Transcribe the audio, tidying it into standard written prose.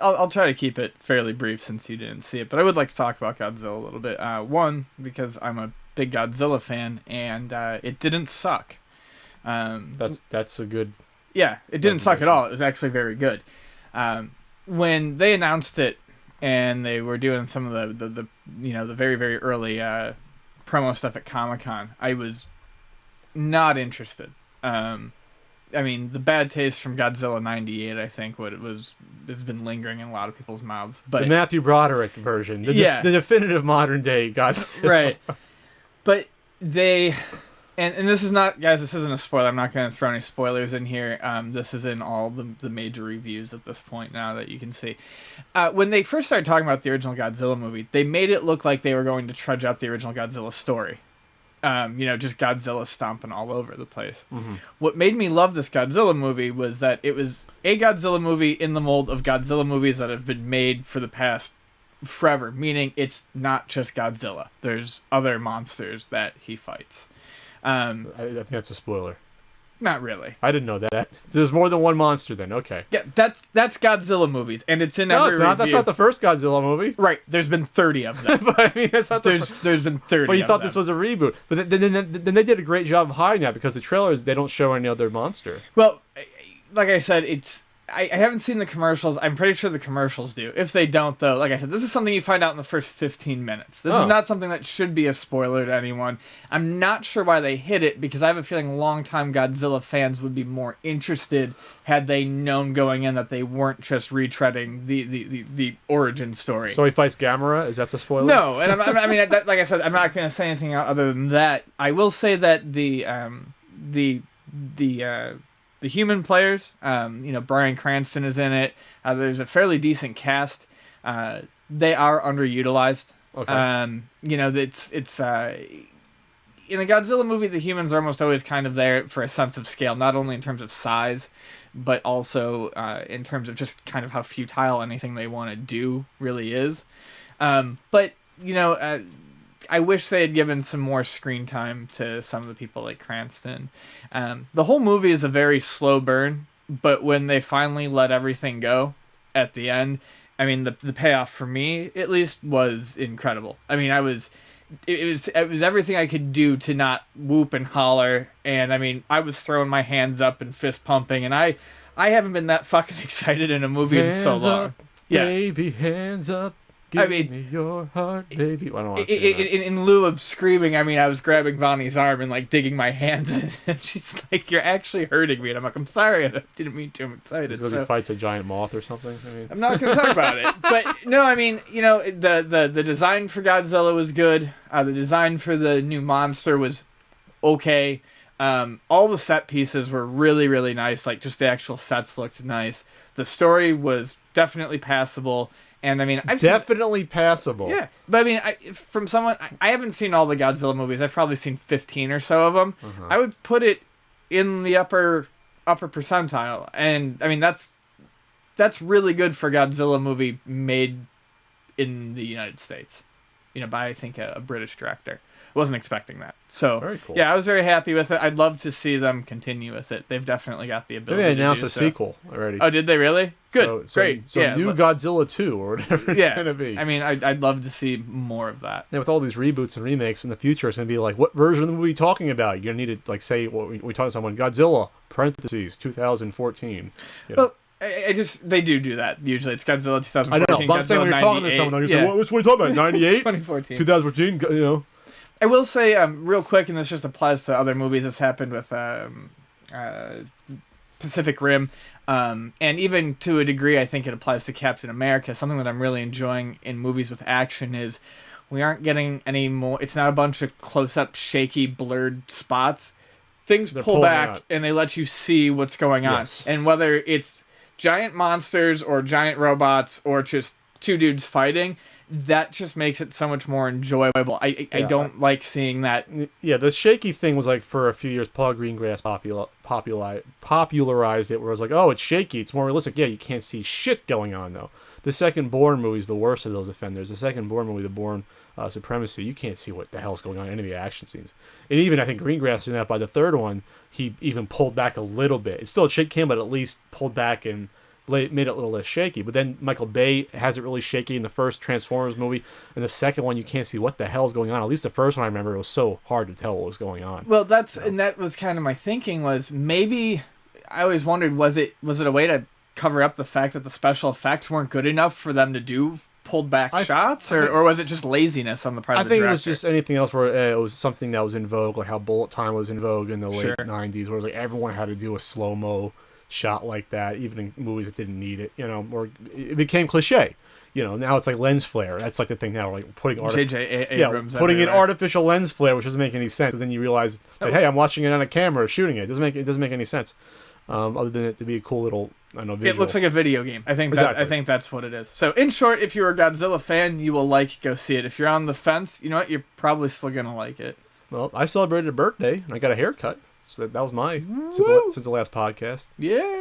I'll try to keep it fairly brief since you didn't see it, but I would like to talk about Godzilla a little bit. One, because I'm a big Godzilla fan, and it didn't suck. That's a good. Yeah, it didn't suck at all. It was actually very good. When they announced it, and they were doing some of the very very early promo stuff at Comic-Con, I was not interested. I mean, the bad taste from Godzilla '98, I think, has been lingering in a lot of people's mouths. But the Matthew Broderick version, the definitive modern day Godzilla. Right. But they, and this is not, guys, this isn't a spoiler. I'm not going to throw any spoilers in here. This is in all the major reviews at this point now that you can see. When they first started talking about the original Godzilla movie, they made it look like they were going to trudge out the original Godzilla story. Just Godzilla stomping all over the place. Mm-hmm. What made me love this Godzilla movie was that it was a Godzilla movie in the mold of Godzilla movies that have been made for the past forever, meaning it's not just Godzilla. There's other monsters that he fights. I think that's a spoiler. Not really. I didn't know that. There's more than one monster then. Okay. Yeah, that's Godzilla movies, and it's in every No, it's not. review. That's not the first Godzilla movie. Right. There's been 30 of them. But I mean, that's not there's been 30. But you thought them. this was a reboot. But then they did a great job of hiding that because the trailers, they don't show any other monster. Well, like I said, I haven't seen the commercials. I'm pretty sure the commercials do. If they don't, though, like I said, this is something you find out in the first 15 minutes. This is not something that should be a spoiler to anyone. I'm not sure why they hid it, because I have a feeling longtime Godzilla fans would be more interested had they known going in that they weren't just retreading the origin story. So he fights Gamera? Is that a spoiler? No, and like I said, I'm not going to say anything other than that. I will say that the human players, Bryan Cranston is in it. There's a fairly decent cast. They are underutilized. Okay. It's in a Godzilla movie, the humans are almost always kind of there for a sense of scale, not only in terms of size, but also in terms of just kind of how futile anything they want to do really is. I wish they had given some more screen time to some of the people like Cranston. The whole movie is a very slow burn, but when they finally let everything go at the end, I mean, the payoff for me, at least, was incredible. I mean, it was everything I could do to not whoop and holler, and I mean, I was throwing my hands up and fist pumping, and I haven't been that fucking excited in a movie in so long. Up, baby, hands up. Give me your heart, baby. I don't want to in lieu of screaming, I mean, I was grabbing Vonnie's arm and like digging my hands in, and she's like, "You're actually hurting me," and I'm like, "I'm sorry, I didn't mean to. I'm excited." Because he fights a giant moth or something. I mean, I'm not going to talk about it, but no, I mean, the design for Godzilla was good. The design for the new monster was okay. All the set pieces were really, really nice. Like, just the actual sets looked nice. The story was definitely passable. And I mean, I've definitely passable. Yeah, but I mean, from someone, I haven't seen all the Godzilla movies. I've probably seen 15 or so of them. Uh-huh. I would put it in the upper percentile, and I mean that's really good for a Godzilla movie made in the United States, by I think a British director. Wasn't expecting that. So very cool. Yeah, I was very happy with it. I'd love to see them continue with it. They've definitely got the ability. They announced a sequel already. Oh, did they really? Good, great. So new Godzilla 2 or whatever it's gonna be. I mean, I'd love to see more of that. Yeah, with all these reboots and remakes in the future, it's gonna be like, what version of the movie are you talking about? You're gonna need to like say what we talk to someone. Godzilla parentheses 2014. Well, they do that usually. It's Godzilla 2014. I know, but I'm saying when you're talking to someone, they're saying, what are you talking about? 98, 2014, 2014. I will say, real quick, and this just applies to other movies. This happened with Pacific Rim, and even to a degree, I think it applies to Captain America. Something that I'm really enjoying in movies with action is we aren't getting any more. It's not a bunch of close-up, shaky, blurred spots. Things pull back, and they let you see what's going on. Yes. And whether it's giant monsters or giant robots or just two dudes fighting, that just makes it so much more enjoyable. I don't like seeing that. Yeah, the shaky thing was like for a few years, Paul Greengrass popularized it, where it was like, oh, it's shaky, it's more realistic. Yeah, you can't see shit going on, though. The second Bourne movie is the worst of those offenders. The second Bourne movie, the Bourne Supremacy, you can't see what the hell's going on in any of the action scenes. And even, I think, Greengrass doing that by the third one, he even pulled back a little bit. It's still a shit cam, but at least pulled back and made it a little less shaky. But then Michael Bay has it really shaky in the first Transformers movie, and the second one you can't see what the hell's going on. At least the first one I remember, it was so hard to tell what was going on. Well, and that was kind of my thinking, was maybe I always wondered, was it a way to cover up the fact that the special effects weren't good enough for them to do pulled back shots, or was it just laziness on the part of the director? I think it was just anything else where it was something that was in vogue, like how bullet time was in vogue in the late 90s, where like everyone had to do a slow-mo shot like that, even in movies that didn't need it, or it became cliche. Now it's like lens flare. That's like the thing now, like putting putting in artificial lens flare, which doesn't make any sense. Because then you realize that hey, I'm watching it on a camera, shooting it. It doesn't make any sense. Other than it to be a cool little, I don't know, visual. It looks like a video game. I think that's what it is. So in short, if you're a Godzilla fan, you will go see it. If you're on the fence, you know what, you're probably still gonna like it. Well, I celebrated a birthday and I got a haircut, so that was my since the last podcast. Yeah.